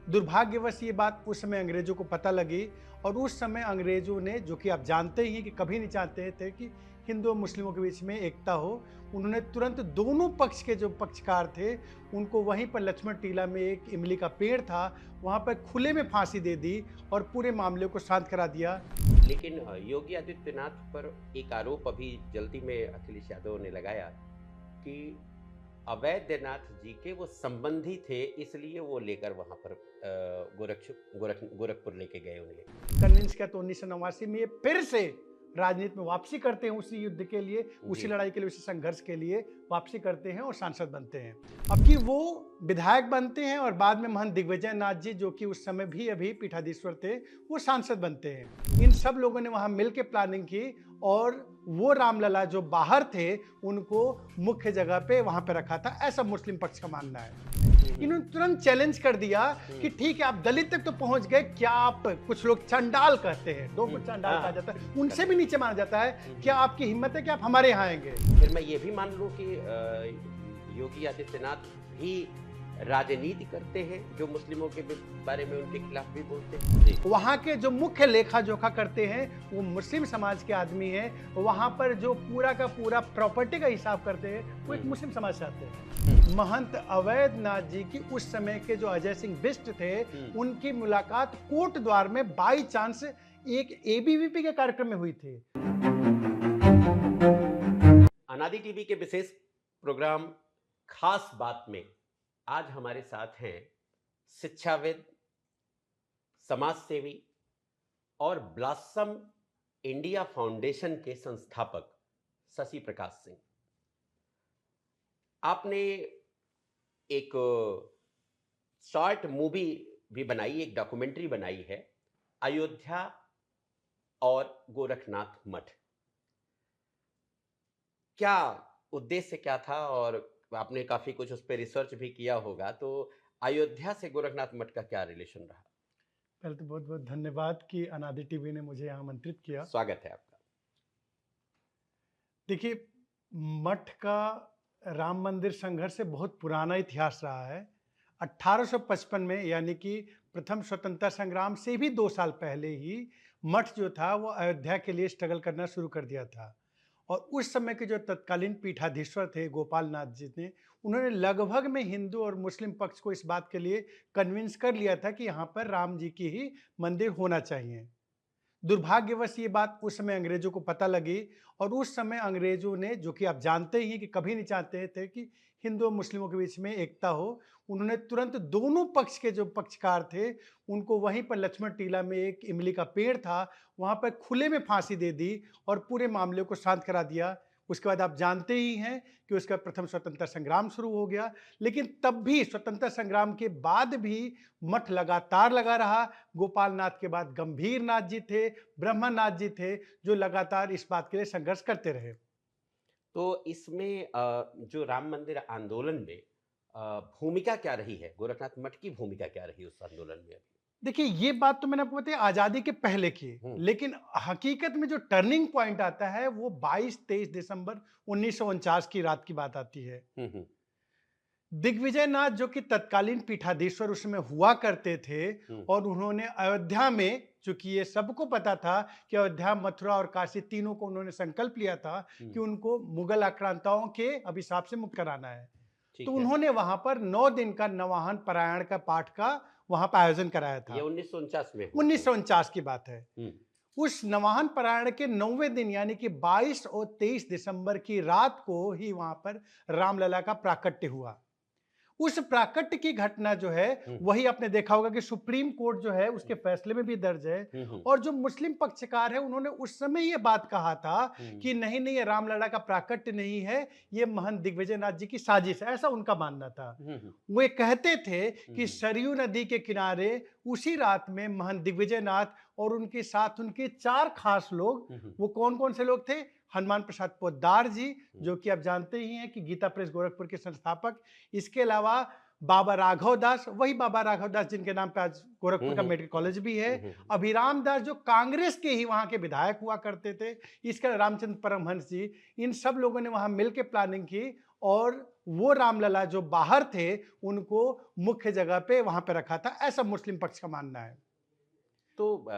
दुर्भाग्यवश ये बात उस समय अंग्रेजों को पता लगी और उस समय अंग्रेजों ने, जो कि आप जानते ही हैं कि कभी नहीं चाहते थे कि हिंदू और मुस्लिमों के बीच में एकता हो, उन्होंने तुरंत दोनों पक्ष के जो पक्षकार थे उनको वहीं पर लक्ष्मण टीला में एक इमली का पेड़ था, वहां पर खुले में फांसी दे दी और पूरे मामले को शांत करा दिया। लेकिन योगी आदित्यनाथ पर एक आरोप अभी जल्दी में अखिलेश यादव ने लगाया कि अवैधनाथ जी के वो संबंधी थे, इसलिए वो लेकर वहां पर गोरखपुर लेके गए उन्हें। कन्विंस किया तो 1989 में ये फिर से राजनीति में वापसी करते हैं, उसी युद्ध के लिए, उसी लड़ाई के लिए, उसी संघर्ष के लिए वापसी करते हैं और सांसद बनते हैं। अब कि वो विधायक बनते हैं और बाद में महंत दिग्विजय नाथ जी, जो कि उस समय भी अभी पीठाधीश्वर थे, वो सांसद बनते हैं। इन सब लोगों ने वहां मिलकर प्लानिंग की और वो रामलला जो बाहर थे उनको मुख्य जगह पे वहां पे रखा था, ऐसा मुस्लिम पक्ष का मानना है। इन्होंने तुरंत चैलेंज कर दिया कि ठीक है, आप दलित तक तो पहुंच गए, क्या आप, कुछ लोग चंडाल कहते हैं, दो को चंडाल कहा जाता है, उनसे भी नीचे माना जाता है, क्या आपकी हिम्मत है कि आप हमारे यहाँ आएंगे? फिर मैं ये भी मान लूं कि योगी आदित्यनाथ भी राजनीति करते हैं, जो मुस्लिमों के बारे में उनके खिलाफ भी बोलते हैं। वहाँ के जो मुख्य लेखा जोखा करते हैं वो मुस्लिम समाज के आदमी हैं, वहाँ पर जो पूरा का पूरा प्रॉपर्टी का हिसाब करते हैं वो एक मुस्लिम समाज से आते हैं। महंत अवैधनाथ जी की उस समय के जो अजय सिंह बिष्ट थे, उनकी मुलाकात कोट द्वार में बाई चांस एक एबीवीपी के कार्यक्रम में हुई थी। अनादि टीवी के विशेष प्रोग्राम खास बात में आज हमारे साथ हैं शिक्षाविद, समाज सेवी और ब्लॉसम इंडिया फाउंडेशन के संस्थापक शशि प्रकाश सिंह। आपने एक शॉर्ट मूवी भी बनाई, एक डॉक्यूमेंट्री बनाई है, अयोध्या और गोरखनाथ मठ। क्या उद्देश्य क्या था, और आपने काफी कुछ उस पर रिसर्च भी किया होगा, तो अयोध्या से गोरखनाथ मठ का क्या रिलेशन रहा? पहले तो बहुत बहुत धन्यवाद कि अनादि टीवी ने मुझे यहाँ आमंत्रित किया। स्वागत है आपका। देखिए, मठ का राम मंदिर संघर्ष से बहुत पुराना इतिहास रहा है। 1855 में, यानी कि प्रथम स्वतंत्रता संग्राम से भी 2 साल पहले ही मठ जो था वो अयोध्या के लिए स्ट्रगल करना शुरू कर दिया था। और उस समय के जो तत्कालीन पीठाधीश्वर थे गोपाल नाथ जी ने, उन्होंने लगभग में हिंदू और मुस्लिम पक्ष को इस बात के लिए कन्विंस कर लिया था कि यहाँ पर राम जी की ही मंदिर होना चाहिए। दुर्भाग्यवश ये बात उस समय अंग्रेजों को पता लगी और उस समय अंग्रेजों ने, जो कि आप जानते ही हैं कि कभी नहीं चाहते थे कि हिंदू और मुस्लिमों के बीच में एकता हो, उन्होंने तुरंत दोनों पक्ष के जो पक्षकार थे उनको वहीं पर लक्ष्मण टीला में एक इमली का पेड़ था, वहां पर खुले में फांसी दे दी और पूरे मामले को शांत करा दिया। उसके बाद आप जानते ही हैं कि उसका प्रथम स्वतंत्रता संग्राम शुरू हो गया। लेकिन तब भी, स्वतंत्रता संग्राम के बाद भी मठ लगातार लगा रहा। गोपाल नाथ के बाद गंभीर नाथ जी थे, ब्रह्मनाथ जी थे, जो लगातार इस बात के लिए संघर्ष करते रहे। तो इसमें जो राम मंदिर आंदोलन में भूमिका क्या रही है, गोरखनाथ मठ की भूमिका क्या रही उस आंदोलन में? देखिए, ये बात तो मैंने आपको बताया आजादी के पहले की, लेकिन हकीकत में जो टर्निंग पॉइंट आता है वो 22-23 दिसंबर 1949 की रात की बात आती है। दिग्विजय नाथ, जो कि तत्कालीन पीठाधीश्वर उसमें हुआ करते थे, और उन्होंने अयोध्या में, चूंकि ये सबको पता था कि अयोध्या, मथुरा और काशी तीनों को उन्होंने संकल्प लिया था कि उनको मुगल आक्रांताओं के अभिशाप से मुक्त कराना है, तो उन्होंने वहां पर 9 दिन का नवाहन पारायण का पाठ का वहां पर आयोजन कराया था। ये 1949 में, 1949 की बात है। उस नवाहन पारायण के 9वें दिन, यानी कि 22 और 23 दिसंबर की रात को ही वहां पर रामलला का प्राकट्य हुआ। उस प्राकट्य की घटना जो है वही आपने देखा होगा कि सुप्रीम कोर्ट जो है उसके फैसले में भी दर्ज है। और जो मुस्लिम पक्षकार है उन्होंने उस समय ये बात कहा था कि नहीं नहीं, ये रामलला का प्राकट्य नहीं है, ये महंत दिग्विजय नाथ जी की साजिश है, ऐसा उनका मानना था। वो ये कहते थे कि सरयू नदी के किनारे उसी रात में महंत दिग्विजय नाथ और उनके साथ उनके 4 खास लोग, वो कौन कौन से लोग थे? हनुमान प्रसाद पोद्दार जी, जो कि आप जानते ही हैं कि गीता प्रेस गोरखपुर के संस्थापक, इसके अलावा बाबा राघव दास, वही बाबा राघव दास जिनके नाम पे आज गोरखपुर का मेडिकल कॉलेज भी है, अभिराम दास जो कांग्रेस के ही वहां के विधायक हुआ करते थे, इसके रामचंद्र परमहंस जी, इन सब लोगों ने वहां मिलकर प्लानिंग की और वो रामलला जो बाहर थे उनको मुख्य जगह पे वहां पे रखा था, ऐसा मुस्लिम पक्ष का मानना है। तो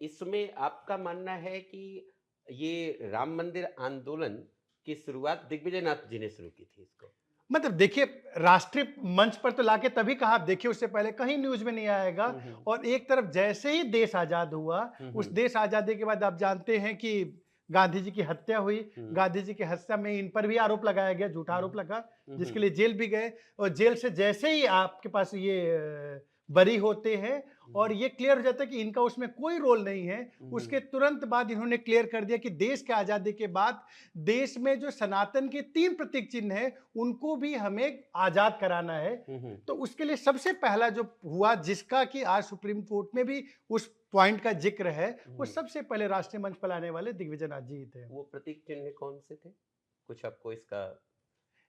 इसमें आपका मानना है कि ये राम मंदिर आंदोलन की शुरुआत दिग्विजयनाथ जी ने शुरू की थी इसको? मतलब देखिए, राष्ट्रीय मंच पर तो लाके तभी कहा, आप देखिए उससे पहले कहीं न्यूज में नहीं आएगा। हम्म। और एक तरफ जैसे ही देश आजाद हुआ, उस हम्म। देश आजादी के बाद आप जानते हैं कि गांधी जी की हत्या हुई। हम्म। गांधी जी की हत्या में इन पर भी आरोप लगाया गया, झूठा आरोप लगा, जिसके हम्म। लिए जेल भी गए। और जेल से जैसे ही आपके पास ये बरी होते हैं और ये क्लियर हो जाता है कि इनका उसमें कोई रोल नहीं है, उसके तुरंत बाद इन्होंने क्लियर कर दिया कि देश के आजादी के बाद देश में जो सनातन के 3 प्रतीक चिन्ह हैं उनको भी हमें आजाद कराना है। तो उसके लिए सबसे पहला जो हुआ, जिसका कि आज सुप्रीम कोर्ट में भी उस पॉइंट का जिक्र है, वो सबसे पहले राष्ट्रीय मंच पर लाने वाले दिग्विजयनाथ जी थे। वो प्रतीक चिन्ह कौन से थे? कुछ आपको इसका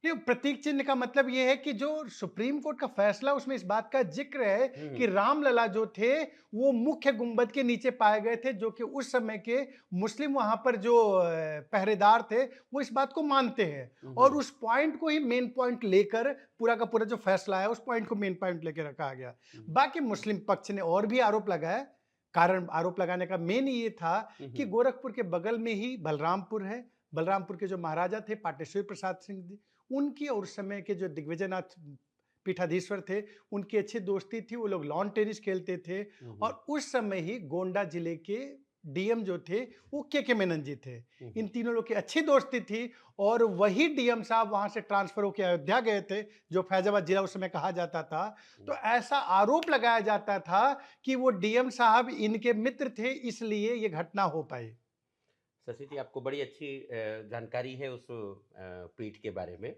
नहीं, प्रतीक चिन्ह का मतलब ये है कि जो सुप्रीम कोर्ट का फैसला, उसमें इस बात का जिक्र है कि रामलला जो थे वो मुख्य गुंबद के नीचे पाए गए थे, जो कि उस समय के मुस्लिम वहां पर जो पहरेदार थे वो इस बात को मानते हैं। और उस पॉइंट को ही मेन पॉइंट लेकर पूरा का पूरा जो फैसला है उस पॉइंट को मेन पॉइंट लेकर रखा गया। बाकी मुस्लिम पक्ष ने और भी आरोप लगाया। कारण आरोप लगाने का मेन ये था कि गोरखपुर के बगल में ही बलरामपुर है। बलरामपुर के जो महाराजा थे पाटेश्वर प्रसाद सिंह जी, उनकी और उस समय के जो दिग्विजयनाथ पीठाधीश्वर थे उनकी अच्छी दोस्ती थी। वो लोग लॉन टेनिस खेलते थे। और उस समय ही गोंडा जिले के डीएम जो थे वो के मेनन जी थे। इन तीनों लोग की अच्छी दोस्ती थी। और वही डीएम साहब वहां से ट्रांसफर होकर अयोध्या गए थे, जो फैजाबाद जिला उस समय कहा जाता था। तो ऐसा आरोप लगाया जाता था कि वो डीएम साहब इनके मित्र थे, इसलिए ये घटना हो पाई। शशि जी, आपको बड़ी अच्छी जानकारी है उस पीठ के बारे में।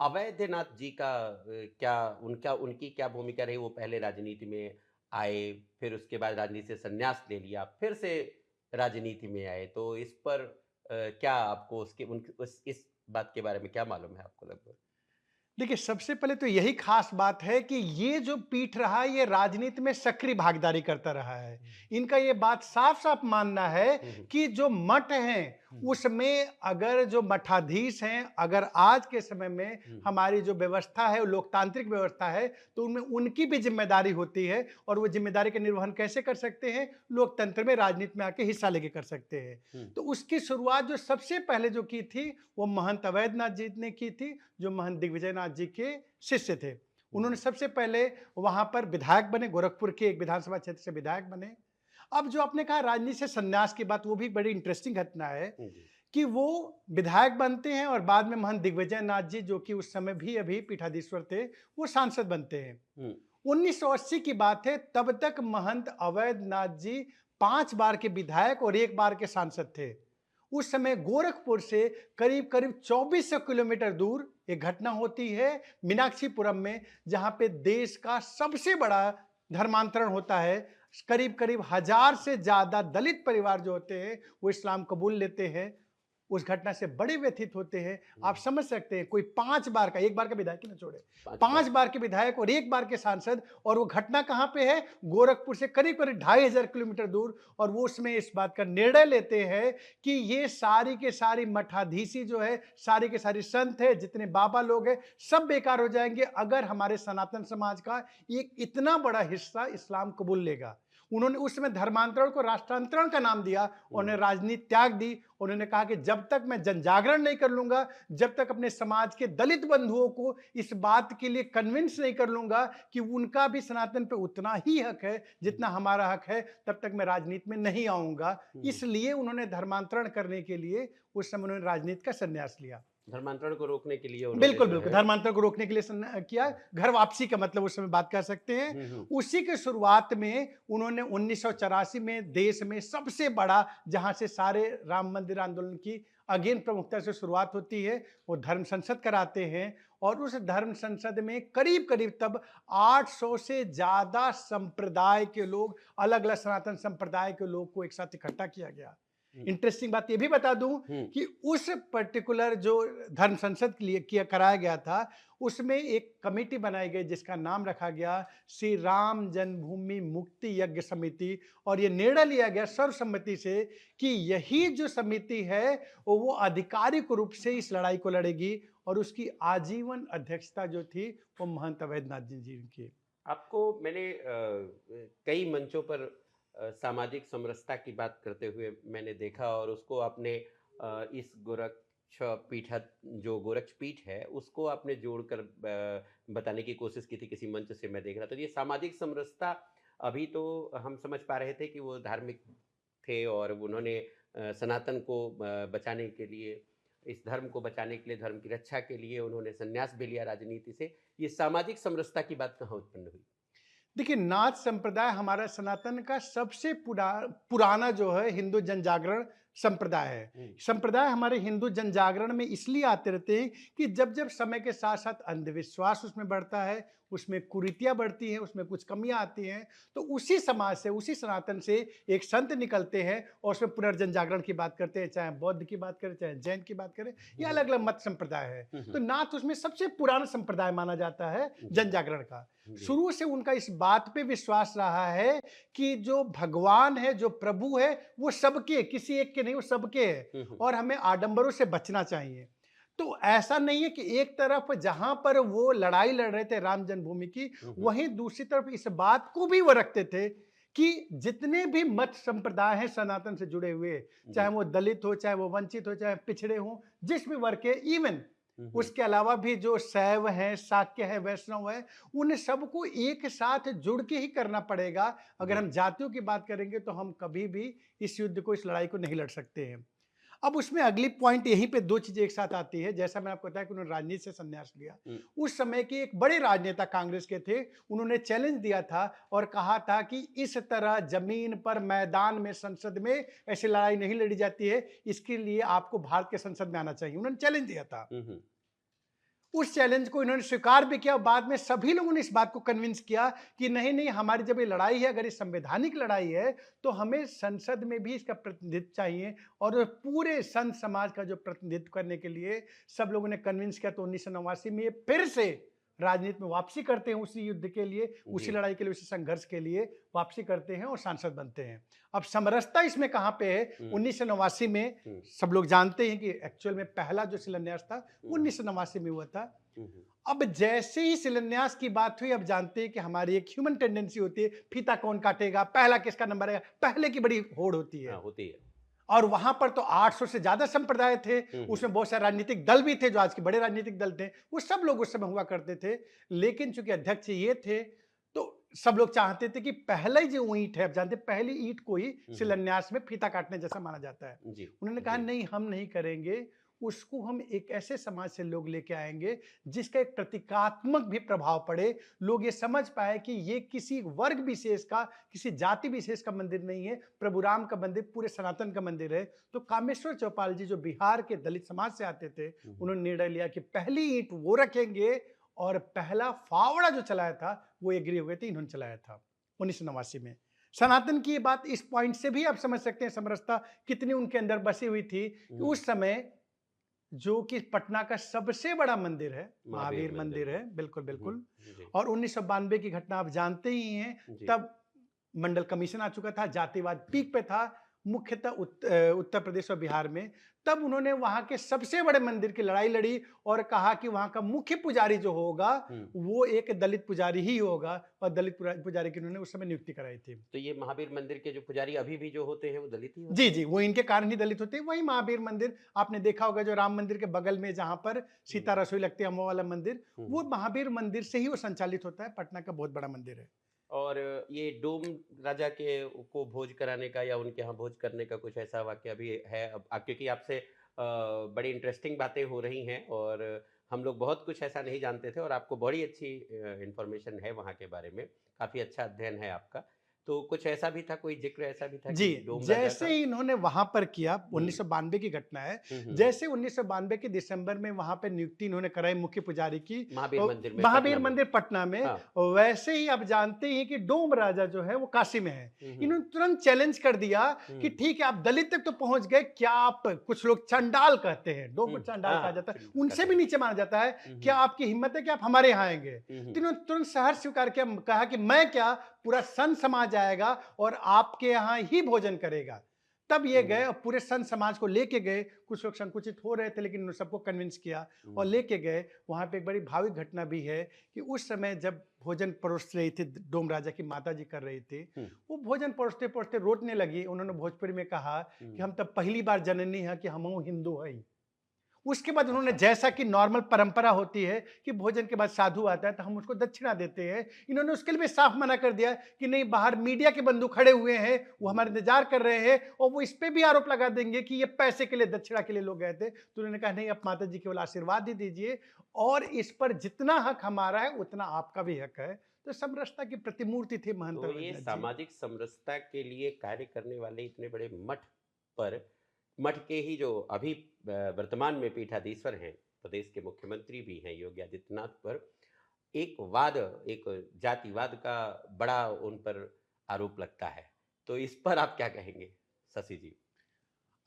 अवैधनाथ जी का उनकी क्या भूमिका रही? वो पहले राजनीति में आए, फिर उसके बाद राजनीति से संन्यास ले लिया, फिर से राजनीति में आए। तो इस पर क्या आपको इस बात के बारे में क्या मालूम है आपको लगभग? देखिए, सबसे पहले तो यही खास बात है कि ये जो पीठ रहा है ये राजनीति में सक्रिय भागीदारी करता रहा है। इनका ये बात साफ साफ मानना है कि जो मठ हैं उसमें अगर जो मठाधीश हैं, अगर आज के समय में हमारी जो व्यवस्था है वो लोकतांत्रिक व्यवस्था है, तो उनमें उनकी भी जिम्मेदारी होती है। और वो जिम्मेदारी का निर्वहन कैसे कर सकते हैं? लोकतंत्र में, राजनीति में आके हिस्सा लेके कर सकते हैं। तो उसकी शुरुआत जो सबसे पहले जो की थी वो महंत अवैधनाथ जी ने की थी, जो महंत दिग्विजयनाथ जी के शिष्य थे। उन्होंने सबसे पहले वहां पर विधायक बने, गोरखपुर के एक विधानसभा क्षेत्र से विधायक बने। अब जो आपने कहा राजनीति से संन्यास की बात, वो भी बड़ी इंटरेस्टिंग घटना है कि वो विधायक बनते हैं और बाद में महंत दिग्विजयनाथ जी, जो कि उस समय भी अभी पीठाधीश्वर थे, वो सांसद बनते हैं। 1980 की बात है। तब तक महंत अवैधनाथ जी 5 बार के विधायक और 1 बार के सांसद थे। उस समय गोरखपुर से करीब करीब 2400 किलोमीटर दूर एक घटना होती है मीनाक्षीपुरम में, जहां पे देश का सबसे बड़ा धर्मांतरण होता है। करीब करीब 1000 से ज्यादा दलित परिवार जो होते हैं वो इस्लाम कबूल लेते हैं। उस घटना से बड़े व्यथित होते हैं। आप समझ सकते हैं, कोई 5 बार का, 1 बार का विधायक न छोड़े, 5 बार के विधायक और 1 बार के सांसद। और वो घटना कहां पे है? गोरखपुर से करीब करीब 2500 किलोमीटर दूर। और वो उसमें इस बात का निर्णय लेते हैं कि ये सारी के सारी मठाधीशी जो है, सारी के सारी संत है, जितने बाबा लोग हैं, सब बेकार हो जाएंगे अगर हमारे सनातन समाज का एक इतना बड़ा हिस्सा इस्लाम कबूल लेगा। उन्होंने उस समय धर्मांतरण को राष्ट्रांतरण का नाम दिया। उन्होंने राजनीति त्याग दी। उन्होंने कहा कि जब तक मैं जन जागरण नहीं कर लूंगा, जब तक अपने समाज के दलित बंधुओं को इस बात के लिए कन्विंस नहीं कर लूंगा कि उनका भी सनातन पे उतना ही हक है जितना हमारा हक है, तब तक मैं राजनीति में नहीं आऊंगा। इसलिए उन्होंने धर्मांतरण करने के लिए उस समय उन्होंने राजनीति का संन्यास लिया। धर्मांतरण को रोकने के लिए बिल्कुल बिल्कुल, धर्मांतरण को रोकने के लिए किया। घर वापसी का मतलब उस समय बात कर सकते हैं। उसी के शुरुआत में उन्होंने 1984 में देश में सबसे बड़ा, जहां से सारे राम मंदिर आंदोलन की अगेन प्रमुखता से शुरुआत होती है, वो धर्म संसद कराते हैं। और उस धर्म संसद में करीब करीब तब 800 से ज्यादा संप्रदाय के लोग, अलग अलग सनातन संप्रदाय के लोग को एक साथ इकट्ठा किया गया। इंटरेस्टिंग बात ये भी बता दूं कि उस पर्टिकुलर जो धर्म संसद के लिए किया कराया गया था, उसमें एक कमेटी बनाई गई जिसका नाम रखा गया श्री राम जन्मभूमि मुक्ति यज्ञ समिति। और ये निर्णय लिया गया सर्वसम्मति से कि यही जो समिति है वो आधिकारिक रूप से इस लड़ाई को लड़ेगी और उसकी आजीवन अध्यक्षता जो थी वो महंत अवैधनाथ जी की। आपको मैंने कई मंचों पर सामाजिक समरसता की बात करते हुए मैंने देखा, और उसको आपने इस गोरक्ष पीठ जो गोरक्ष पीठ है उसको आपने जोड़कर बताने की कोशिश की थी किसी मंच से, मैं देख रहा था। तो ये सामाजिक समरसता, अभी तो हम समझ पा रहे थे कि वो धार्मिक थे और उन्होंने सनातन को बचाने के लिए, इस धर्म को बचाने के लिए, धर्म की रक्षा के लिए उन्होंने संन्यास भी लिया राजनीति से। ये सामाजिक समरसता की बात कहाँ उत्पन्न हुई? देखिए, नाथ संप्रदाय हमारा सनातन का सबसे पुराना जो है हिंदू जनजागरण संप्रदाय है। संप्रदाय हमारे हिंदू जनजागरण में इसलिए आते रहते हैं कि जब जब समय के साथ साथ अंधविश्वास उसमें बढ़ता है, उसमें कुरीतियां बढ़ती हैं, उसमें कुछ कमियां आती हैं, तो उसी समाज से, उसी सनातन से एक संत निकलते हैं और उसमें पुनर्जन जागरण की बात करते हैं, चाहे बौद्ध की बात करें, चाहे जैन की बात करें, या अलग अलग मत संप्रदाय है। तो नाथ उसमें सबसे पुराना संप्रदाय माना जाता है जन जागरण का। शुरू से उनका इस बात पे विश्वास रहा है कि जो भगवान है, जो प्रभु है, वो सबके, किसी एक के नहीं, वो सबके है, और हमें आडंबरों से बचना चाहिए। तो ऐसा नहीं है कि एक तरफ जहां पर वो लड़ाई लड़ रहे थे राम जन्मभूमि की, वहीं दूसरी तरफ इस बात को भी वो रखते थे कि जितने भी मत संप्रदाय हैं सनातन से जुड़े हुए, चाहे वो दलित हो, चाहे वो वंचित हो, चाहे पिछड़े हो, जिस भी वर्ग के, इवन उसके अलावा भी जो शैव है, शाक्य है, वैष्णव है, उन सबको एक साथ जुड़ के ही करना पड़ेगा। अगर हम जातियों की बात करेंगे तो हम कभी भी इस युद्ध को, इस लड़ाई को नहीं लड़ सकते हैं। अब उसमें अगली पॉइंट यहीं पे दो चीजें एक साथ आती है। जैसा मैंने आपको बताया कि उन्होंने राजनीति से संन्यास लिया, उस समय के एक बड़े राजनेता कांग्रेस के थे, उन्होंने चैलेंज दिया था और कहा था कि इस तरह जमीन पर, मैदान में, संसद में ऐसी लड़ाई नहीं लड़ी जाती है, इसके लिए आपको भारत के संसद में आना चाहिए। उन्होंने चैलेंज दिया था। उस चैलेंज को इन्होंने स्वीकार भी किया। बाद में सभी लोगों ने इस बात को कन्विंस किया कि नहीं नहीं, हमारी जब ये लड़ाई है, अगर ये संवैधानिक लड़ाई है, तो हमें संसद में भी इसका प्रतिनिधित्व चाहिए, और पूरे संत समाज का जो प्रतिनिधित्व करने के लिए सब लोगों ने कन्विंस किया। तो 1989 में ये फिर से राजनीति में वापसी करते हैं, उसी युद्ध के लिए, उसी लड़ाई के लिए, उसी संघर्ष के लिए वापसी करते हैं और सांसद बनते हैं। अब समरसता इसमें कहां पे है? 1989 में सब लोग जानते हैं कि एक्चुअल में पहला जो शिलान्यास था 1989 में हुआ था। अब जैसे ही शिलान्यास की बात हुई, अब जानते हैं कि हमारी एक ह्यूमन टेंडेंसी होती है, फीता कौन काटेगा, पहला किसका नंबर है, पहले की बड़ी होड़ होती है। और वहां पर तो 800 से ज्यादा संप्रदाय थे, उसमें बहुत सारे राजनीतिक दल भी थे, जो आज के बड़े राजनीतिक दल थे, वो सब लोग उस समय हुआ करते थे। लेकिन चूंकि अध्यक्ष ये थे, तो सब लोग चाहते थे कि पहला ही जो ईंट है, अब जानते पहली ईंट को ही शिलान्यास में फीता काटने जैसा माना जाता है। उन्होंने कहा नहीं, हम नहीं करेंगे, उसको हम एक ऐसे समाज से लोग लेके आएंगे जिसका एक प्रतीकात्मक भी प्रभाव पड़े, लोग ये समझ पाए कि ये किसी वर्ग विशेष का, किसी जाति विशेष का मंदिर नहीं है, प्रभु राम का मंदिर, पूरे सनातन का मंदिर है। तो कामेश्वर चौपाल जी, जो बिहार के दलित समाज से आते थे, उन्होंने निर्णय लिया कि पहली ईंट वो रखेंगे, और पहला फावड़ा जो चलाया था वो एग्री हो गए थे, इन्होंने चलाया था 1989 में। सनातन की ये बात इस पॉइंट से भी आप समझ सकते हैं समरसता कितनी उनके अंदर बसी हुई थी कि उस समय जो कि पटना का सबसे बड़ा मंदिर है, महावीर मंदिर है, बिल्कुल बिल्कुल। और 1992 की घटना आप जानते ही हैं, तब मंडल कमीशन आ चुका था, जातिवाद पीक पे था, मुख्यतः उत्तर प्रदेश और बिहार में। तब उन्होंने वहां के सबसे बड़े मंदिर की लड़ाई लड़ी और कहा कि वहां का मुख्य पुजारी जो होगा वो एक दलित पुजारी ही होगा, और दलित पुजारी की उन्होंने उस समय नियुक्ति कराई थी। तो ये महावीर मंदिर के जो पुजारी अभी भी जो होते हैं वो दलित ही होते हैं? जी जी, वो इनके कारण ही दलित होते हैं। वही महावीर मंदिर आपने देखा होगा, जो राम मंदिर के बगल में जहां पर सीता रसोई लगती है, अम्मा वाला मंदिर, वो महावीर मंदिर से ही वो संचालित होता है। पटना का बहुत बड़ा मंदिर है। और ये डोम राजा के को भोज कराने का या उनके यहाँ भोज करने का कुछ ऐसा वाक्य अभी है? अब क्योंकि आपसे बड़ी इंटरेस्टिंग बातें हो रही हैं और हम लोग बहुत कुछ ऐसा नहीं जानते थे, और आपको बड़ी अच्छी इंफॉर्मेशन है वहाँ के बारे में, काफ़ी अच्छा अध्ययन है आपका। तो कुछ ऐसा भी था, कोई जिक्र ऐसा भी था जी, जैसे ही इन्होंने वहां पर किया, 1992 की घटना है, जैसे 1992 के दिसंबर में वहां पर नियुक्ति इन्होंने कराई मुख्य पुजारी की महावीर मंदिर पटना में, वैसे ही आप जानते ही कि डोम राजा जो है वो काशी में है। इन्होंने तुरंत चैलेंज कर दिया कि ठीक है, आप दलित तक तो पहुंच गए, क्या आप, कुछ लोग चंडाल कहते हैं, डोम को चंडाल कहा जाता है, उनसे भी नीचे माना जाता है, क्या आपकी हिम्मत है कि आप हमारे यहाँ आएंगे? तो इन्होंने तुरंत सहर्ष स्वीकार किया, कहा कि मैं क्या, पूरा संत समाज आएगा और आपके यहाँ ही भोजन करेगा। तब ये गए और पूरे संत समाज को लेके गए। कुछ लोग संकुचित हो रहे थे लेकिन उन्होंने सबको कन्विंस किया और लेके गए। वहाँ पे एक बड़ी भावुक घटना भी है कि उस समय जब भोजन परोस रही थी, डोम राजा की माता जी कर रही थी, वो भोजन परोसते परोसते रोने लगी। उन्होंने भोजपुरी में कहा कि हम तब पहली बार जननी है कि हम हिंदू है। उसके बाद उन्होंने, अच्छा। जैसा कि नॉर्मल परंपरा होती है कि भोजन के बाद साधु आता है तो हम उसको दक्षिणा देते हैं, इन्होंने उसके लिए भी साफ मना कर दिया कि नहीं, बाहर मीडिया के बंधु खड़े हुए हैं, वो हमारे इंतजार कर रहे हैं और वो इस पे भी आरोप लगा देंगे कि ये पैसे के लिए, दक्षिणा के लिए लोग गए थे। तो उन्होंने कहा नहीं, आप माता जी केवल आशीर्वाद ही दीजिए और इस पर जितना हक हमारा है उतना आपका भी हक है। तो समरसता की प्रतिमूर्ति थे महंत तो ये अवैधनाथ जी। सामाजिक समरसता के लिए कार्य करने वाले इतने बड़े मठ पर, मठ के ही जो अभी वर्तमान में पीठाधीश्वर हैं, प्रदेश के मुख्यमंत्री भी हैं योगी आदित्यनाथ पर एक वाद, एक जातिवाद का बड़ा उन पर आरोप लगता है। तो इस पर आप क्या कहेंगे शशि जी?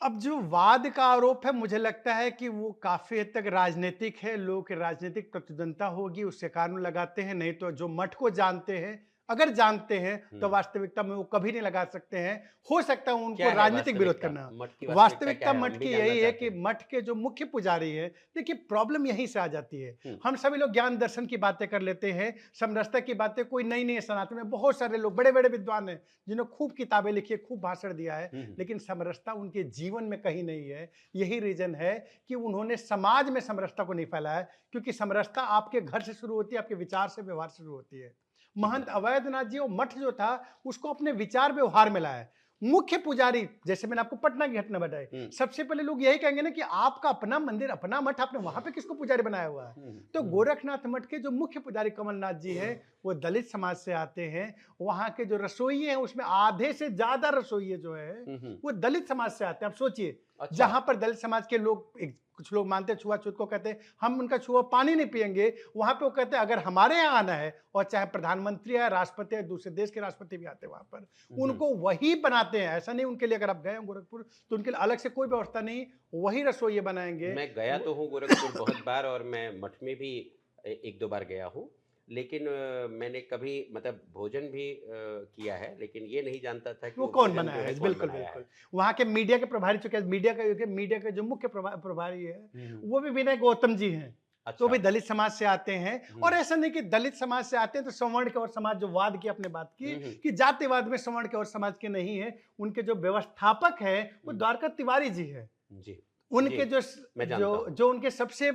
अब जो वाद का आरोप है, मुझे लगता है कि वो काफ़ी हद तक राजनीतिक है, लोगों की राजनीतिक प्रतिद्वंद्विता होगी, उससे कानून लगाते हैं। नहीं तो जो मठ को जानते हैं, अगर जानते हैं तो वास्तविकता में वो कभी नहीं लगा सकते हैं। हो सकता है उनको क्या है राजनीतिक विरोध वास्तविकता? करना। मठ की वास्तविकता क्या वास्तविकता है? मठ हम की भी जानना यही है चाहते कि हैं। मठ के जो मुख्य पुजारी हैं, देखिए प्रॉब्लम यहीं से आ जाती है। हुँ, हम सभी लोग ज्ञान दर्शन की बातें कर लेते हैं, समरसता की बातें कोई नई नहीं है। सनातन में बहुत सारे लोग बड़े-बड़े विद्वान हैं, जिन्होंने खूब किताबें लिखी है, खूब भाषण दिया है, हुँ, लेकिन समरसता उनके जीवन में कहीं नहीं है। यही रीजन है कि उन्होंने समाज में समरसता को नहीं फैलाया, क्योंकि समरसता आपके घर से शुरू होती है, आपके विचार से, व्यवहार से शुरू होती है। महंत जी। अवैधनाथ जी और मठ जो था, उसको अपने विचार व्यवहार में लाया। मुख्य पुजारी, जैसे मैंने आपको पटना की घटना बताई, हुँ, सबसे पहले लोग यही कहेंगे ना कि आपका अपना मंदिर, अपना मठ, आपने वहां पे किसको पुजारी बनाया हुआ है? हुँ, तो हुँ, गोरखनाथ मठ के जो मुख्य पुजारी कमलनाथ जी हैं, वो दलित समाज से आते हैं। वहां के जो रसोइये हैं, उसमें आधे से ज्यादा रसोइये जो है, हुँ, हुँ। वो दलित समाज से आते हैं। आप सोचिए, अच्छा। जहां पर दलित समाज के लोग, कुछ लोग मानते हैं छुआछूत को, कहते हैं हम उनका छुआ पानी नहीं पिएंगे, वहां पे वो कहते हैं अगर हमारे यहाँ आना है, और चाहे प्रधानमंत्री है, राष्ट्रपति है, दूसरे देश के राष्ट्रपति भी आते हैं वहां पर, हुँ, हुँ। उनको वही बनाते हैं। ऐसा नहीं उनके लिए, अगर आप गए हो गोरखपुर तो उनके लिए अलग से कोई व्यवस्था नहीं, वही रसोई बनाएंगे। मैं गया तो हूँ गोरखपुर बहुत बार और मैं मठ में भी 1-2 बार गया हूँ। लेकिन मैंने कभी मतलब भोजन भी किया है, लेकिन ये नहीं जानता था कि वो वो कौन भोजन जो बनाया है है? कौन बिल्कुल, बनाया बिल्कुल। है। वहाँ के मीडिया के प्रभारी, चूँकि मीडिया का जो मुख्य प्रभारी है, हुँ, हुँ। वो भी विनय गौतम जी हैं। तो अच्छा। भी दलित समाज से आते हैं। हुँ। और ऐसा नहीं कि दलित समाज से आते हैं तो सवर्ण के और समाज, जो वाद की आपने बात की हुँ, हुँ। कि जातिवाद में सवर्ण के और समाज के नहीं है। उनके जो व्यवस्थापक हैं, वो हुँ। द्वारका तिवारी जी हैं। जी, जी, उनके जो मैं जानता जो हूँ। जो उनके सबसे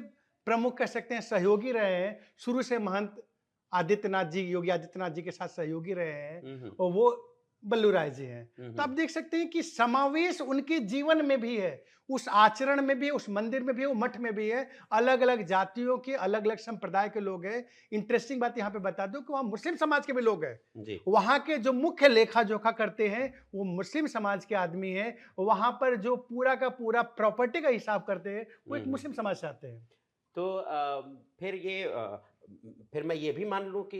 प्रमुख कह सकते हैं सहयोगी रहे हैं, शुरू से महंत आदित्यनाथ जी, योगी आदित्यनाथ जी के साथ सहयोगी रहे हैं, हुँ, हुँ। और वो बल्लू राय जी हैं। हुँ, तो आप हुँ। देख सकते हैं कि समावेश उनके जीवन में भी है, उस आचरण में भी है, उस मंदिर में भी है, वो मठ में भी है। अलग-अलग जातियों के, अलग-अलग संप्रदाय के लोग हैं। इंटरेस्टिंग बात यहाँ पे बता दूं कि वहाँ मुस्लिम समाज के भी लोग हैं। जी। वहाँ के जो मुख्य लेखा-जोखा करते हैं, वो मुस्लिम समाज के आदमी हैं। वहाँ पर जो पूरा का पूरा प्रॉपर्टी का हिसाब करते हैं, वो हुँ, एक हुँ। मुस्लिम समाज से आते हैं। तो फिर ये फिर मैं ये भी मान लूँ कि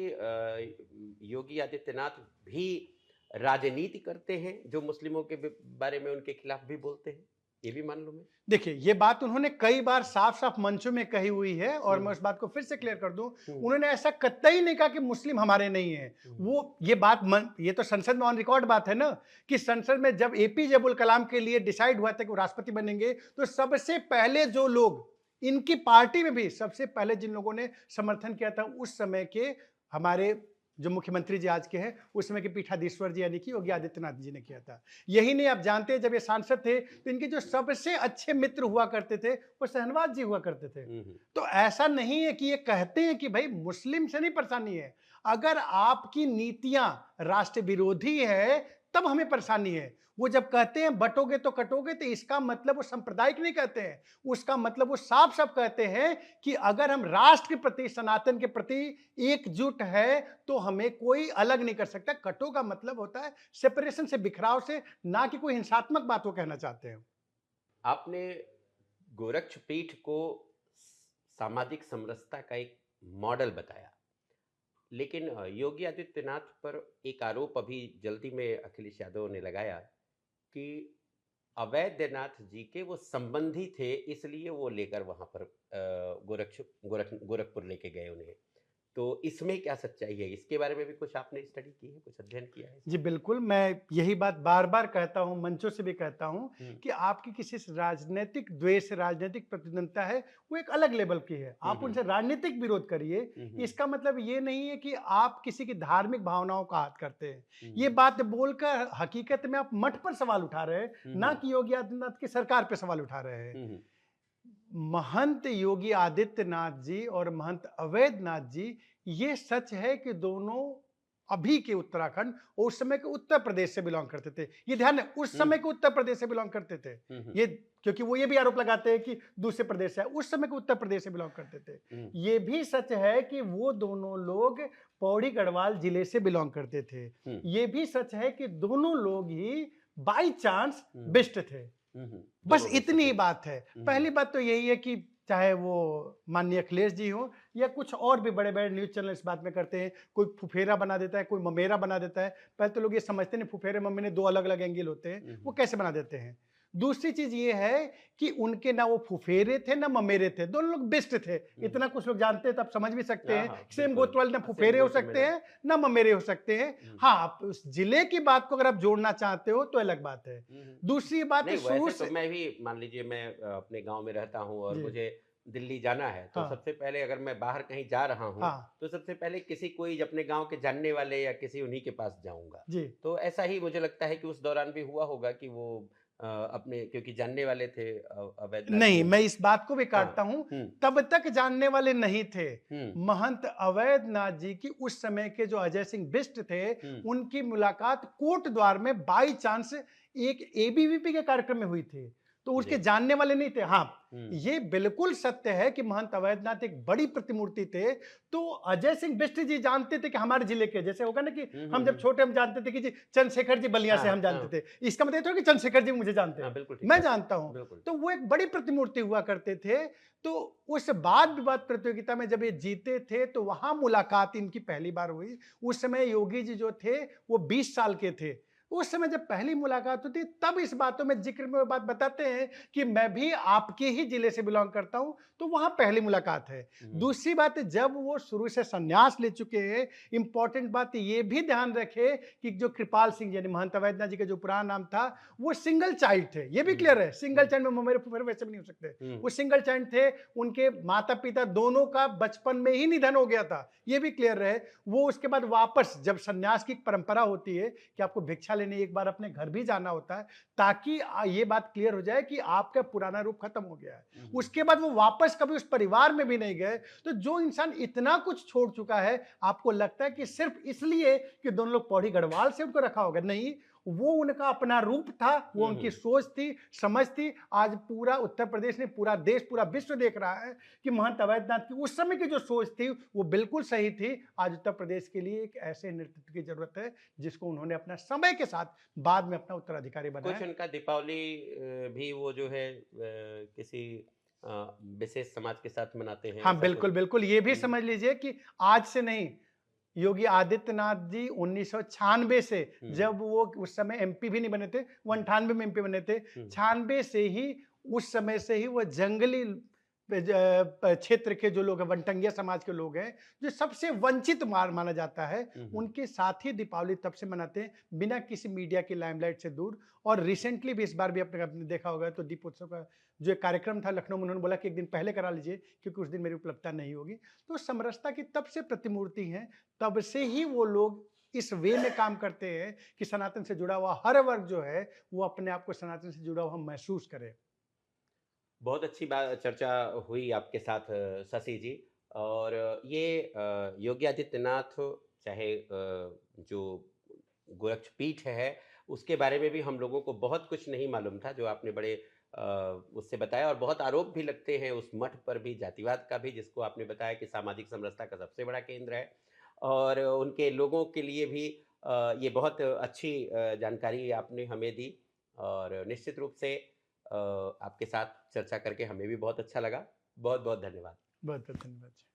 योगी आदित्यनाथ भी राजनीति करते हैं, जो मुस्लिमों के बारे में उनके खिलाफ भी बोलते हैं? ये भी मान लूँ मैं? देखिए, ये बात उन्होंने कई बार साफ-साफ मंचों में कही हुई है, और हुँ, मैं उस बात को फिर से क्लियर कर दूं, हुँ, उन्होंने ऐसा कतई नहीं कहा कि मुस्लिम हमारे नहीं हैं। हुँ, वो ये बात ये तो संसद में ऑन रिकॉर्ड बात है ना, कि संसद में जब एपीजे अब्दुल कलाम के लिए डिसाइड हुआ था कि वो राष्ट्रपति बनेंगे, तो सबसे पहले जो लोग, इनकी पार्टी में भी सबसे पहले जिन लोगों ने समर्थन किया था, उस समय के हमारे जो मुख्यमंत्री जी आज के हैं, उस समय के पीठाधीश्वर जी यानी कि योगी आदित्यनाथ जी ने किया था। यही नहीं, आप जानते हैं जब ये सांसद थे तो इनके जो सबसे अच्छे मित्र हुआ करते थे, वो शहनवाज जी हुआ करते थे। हुँ, हुँ। तो ऐसा नहीं है कि ये कहते हैं कि भाई मुस्लिम से नहीं परेशानी है, अगर आपकी नीतियां राष्ट्र विरोधी है तब हमें परेशानी है। वो जब कहते हैं बटोगे तो कटोगे, तो इसका मतलब वो सांप्रदायिक नहीं कहते हैं, उसका मतलब वो साफ साफ कहते हैं कि अगर हम राष्ट्र के प्रति, सनातन के प्रति एकजुट है, तो हमें कोई अलग नहीं कर सकता। कटो का मतलब होता है सेपरेशन से, बिखराव से, ना कि कोई हिंसात्मक बात वो कहना चाहते हैं। आपने गोरक्षपीठ को सामाजिक समरसता का एक मॉडल बताया, लेकिन योगी आदित्यनाथ पर एक आरोप अभी जल्दी में अखिलेश यादव ने लगाया कि अवैधनाथ जी के वो संबंधी थे, इसलिए वो लेकर वहां पर गोरखपुर लेके गए उन्हें। तो इसमें क्या सच्चाई है? इसके बारे में भी कुछ आपने स्टडी की है, कुछ अध्ययन किया है? जी, बिल्कुल, मैं यही बात बार-बार कहता हूँ, मंचों से भी कहता हूँ हुँ, कि आपकी किसी से राजनीतिक द्वेष, राजनीतिक प्रतिद्वंद्विता है, वो एक अलग लेवल की है। हुँ, आप हुँ, उनसे राजनीतिक विरोध करिए, हुँ, हुँ, इसका मतलब ये नहीं है कि आप किसी की धार्मिक भावनाओं का आहत करते हैं। ये हुँ, बात बोलकर हकीकत में आप मठ पर सवाल उठा रहे हैं, हुँ, ना हुँ, कि योगी आदित्यनाथ की सरकार पे सवाल उठा रहे हैं। हुँ, हुँ, महंत योगी आदित्यनाथ जी और महंत अवैधनाथ जी, ये सच है कि दोनों अभी के उत्तराखंड और उस समय के उत्तर प्रदेश से बिलोंग करते थे। ये ध्यान है, उस हुँ, समय के उत्तर प्रदेश से बिलोंग करते थे। हुँ, हुँ, ये क्योंकि वो ये भी आरोप लगाते हैं कि दूसरे प्रदेश से है, उस समय के उत्तर प्रदेश से बिलोंग करते थे। हुँ, ये भी सच है कि वो दोनों लोग पौड़ी गढ़वाल जिले से बिलोंग करते थे। हुँ, ये भी सच है कि दोनों लोग ही बाय चांस हुँ, बेस्ट थे। हुँ, हुँ, बस दोनों बेस्ट इतनी ही थे। बात है। हुँ, हुँ, पहली बात तो यही है कि चाहे वो माननीय अखिलेश जी हों या कुछ और भी बड़े-बड़े न्यूज़ चैनल इस बात में करते हैं, कोई फुफेरा बना देता है, कोई ममेरा बना देता है। पहले तो लोग ये समझते नहीं फुफेरे मम्मी 2 अलग-अलग एंगल होते हैं, हुँ, वो हुँ, कैसे बना देते हैं। दूसरी चीज़ ये है कि उनके ना वो फुफेरे थे, ना ममेरे थे, दोनों लोग बेस्ट थे। हुँ, इतना कुछ लोग जानते हैं तो आप समझ भी सकते हाँ, हैं, हाँ, सेम बिल्कुल। गोत्र वाले ना हाँ, सेम फुफेरे हो गोत्र में सकते रहे। हैं, ना ममेरे हो सकते हैं। हुँ, हाँ, आप उस जिले की बात को अगर आप जोड़ना चाहते हो तो अलग बात है। हुँ, हुँ। दूसरी बात है नहीं, शुरू वैसे तो से मैं भी मान लीजिए मैं अपने गाँव में रहता हूँ और जी, मुझे दिल्ली जाना है, तो हाँ, सबसे पहले अगर मैं बाहर कहीं जा रहा हूँ, हाँ, तो सबसे पहले किसी कोई अपने गाँव के जानने वाले या किसी उन्हीं के पास जाऊँगा। जी। तो ऐसा ही मुझे लगता है कि उस दौरान भी हुआ होगा कि वो अपने क्योंकि जानने वाले थे अवैधनाथ जी नहीं, मैं उनके। इस बात को भी हाँ। काटता हूँ, हुँ, तब तक जानने वाले नहीं थे। हुँ, महंत अवैधनाथ जी की उस समय के जो अजय सिंह बिष्ट थे, हुँ, उनकी मुलाकात कोट द्वार में बाय चांस एक एबीवीपी के कार्यक्रम में हुई थी। तो उसके जी। जानने वाले नहीं थे। हाँ, हुँ, ये बिल्कुल सत्य है कि महंत अवैधनाथ एक बड़ी प्रतिमूर्ति थे, तो अजय सिंह बिष्ट जी जानते थे कि हमारे जिले के जैसे होगा ना कि हुँ, हुँ, हम जब हुँ। छोटे हम जानते थे कि जी चंद्रशेखर जी बलिया हाँ, से हम हाँ, जानते थे। इसका मतलब ये थोड़ा कि चंद्रशेखर जी मुझे जानते हाँ, हैं। बिल्कुल ठीक मैं बात है। जानता हूँ। बिल्कुल। तो वो एक बड़ी प्रतिमूर्ति हुआ करते थे। तो उस वाद विवाद प्रतियोगिता में जब ये जीते थे तो वहां मुलाकात इनकी पहली बार हुई। उस समय योगी जी जो थे वो 20 साल के थे। उस समय जब पहली मुलाकात होती तब इस बातों में जिक्र में वो बात बताते हैं कि मैं भी आपके ही जिले से बिलोंग करता हूं, तो वहां पहली मुलाकात है। हुँ, दूसरी बात जब वो शुरू से संन्यास ले चुके हैं, इंपॉर्टेंट बात ये भी ध्यान रखे कि जो कृपाल सिंह यानी महंत अवैधनाथ जी का जो पुराना नाम था, वो सिंगल चाइल्ड थे। ये भी हुँ, क्लियर है, सिंगल हुँ, चाइल्ड में मेरे फुफेरे वैसे भी नहीं हो सकते। हुँ, वो सिंगल चाइल्ड थे, उनके माता-पिता दोनों का बचपन में ही निधन हो गया था। ये भी क्लियर रहे। वो उसके बाद वापस जब सन्यास की परंपरा होती है कि आपको भिक्षा लेने एक बार अपने घर भी जाना होता है, ताकि ये बात क्लियर हो जाए कि आपका पुराना रूप खत्म हो गया है। हुँ, हुँ। उसके बाद वो वापस कभी उस परिवार में भी नहीं गए। तो जो इंसान इतना कुछ छोड़ चुका है, आपको लगता है कि सिर्फ इसलिए कि दोनों लोग पौड़ी गढ़वाल से उनको रखा होगा, नहीं, वो उनका अपना रूप था, वो हुँ, उनकी हुँ। सोच थी, समझ थी। आज पूरा उत्तर प्रदेश नहीं, पूरा देश, पूरा विश्व देख रहा है कि महंत अवैधनाथ की उस समय की जो सोच थी, वो बिल्कुल सही थी। आज उत्तर प्रदेश के लिए एक ऐसे नेतृत्व की जरूरत है, जिसको उन्होंने अपना समय के साथ बाद में अपना उत्तराधिकारी कुछ बनाया। उनका दीपावली भी वो जो है किसी विशेष समाज के साथ मनाते हैं, हाँ, ऐसा कुछ? बिल्कुल, बिल्कुल। ये भी हुँ, समझ लीजिए कि आज से नहीं, योगी आदित्यनाथ जी 1996 से हुँ, जब वो उस समय एमपी भी नहीं बने थे, वो हुँ, 98 में एमपी बने थे। हुँ, 96 से ही उस समय से ही वो जंगली क्षेत्र के जो लोग हैं, वनटंगिया समाज के लोग हैं, जो सबसे वंचित माना जाता है, हुँ, हुँ, उनके साथ ही दीपावली तब से मनाते हैं, बिना किसी मीडिया की लाइमलाइट से दूर। और रिसेंटली भी इस बार भी आपने देखा होगा तो दीपोत्सव का जो एक कार्यक्रम था लखनऊ में, उन्होंने बोला कि एक दिन पहले करा लीजिए क्योंकि उस दिन मेरी उपलब्धता नहीं होगी। तो समरसता की तब से प्रतिमूर्ति हैं, तब से ही वो लोग इस वे में काम करते हैं कि सनातन से जुड़ा हुआ हर वर्ग जो है, वो अपने आप को सनातन से जुड़ा हुआ महसूस करे। बहुत अच्छी चर्चा हुई आपके साथ शशि जी। और ये योगी आदित्यनाथ चाहे जो गोरक्षपीठ है, उसके बारे में भी हम लोगों को बहुत कुछ नहीं मालूम था, जो आपने बड़े उससे बताया। और बहुत आरोप भी लगते हैं उस मठ पर भी, जातिवाद का भी, जिसको आपने बताया कि सामाजिक समरसता का सबसे बड़ा केंद्र है। और उनके लोगों के लिए भी ये बहुत अच्छी जानकारी आपने हमें दी। और निश्चित रूप से आपके साथ चर्चा करके हमें भी बहुत अच्छा लगा। बहुत-बहुत धन्यवाद। बहुत बहुत धन्यवाद।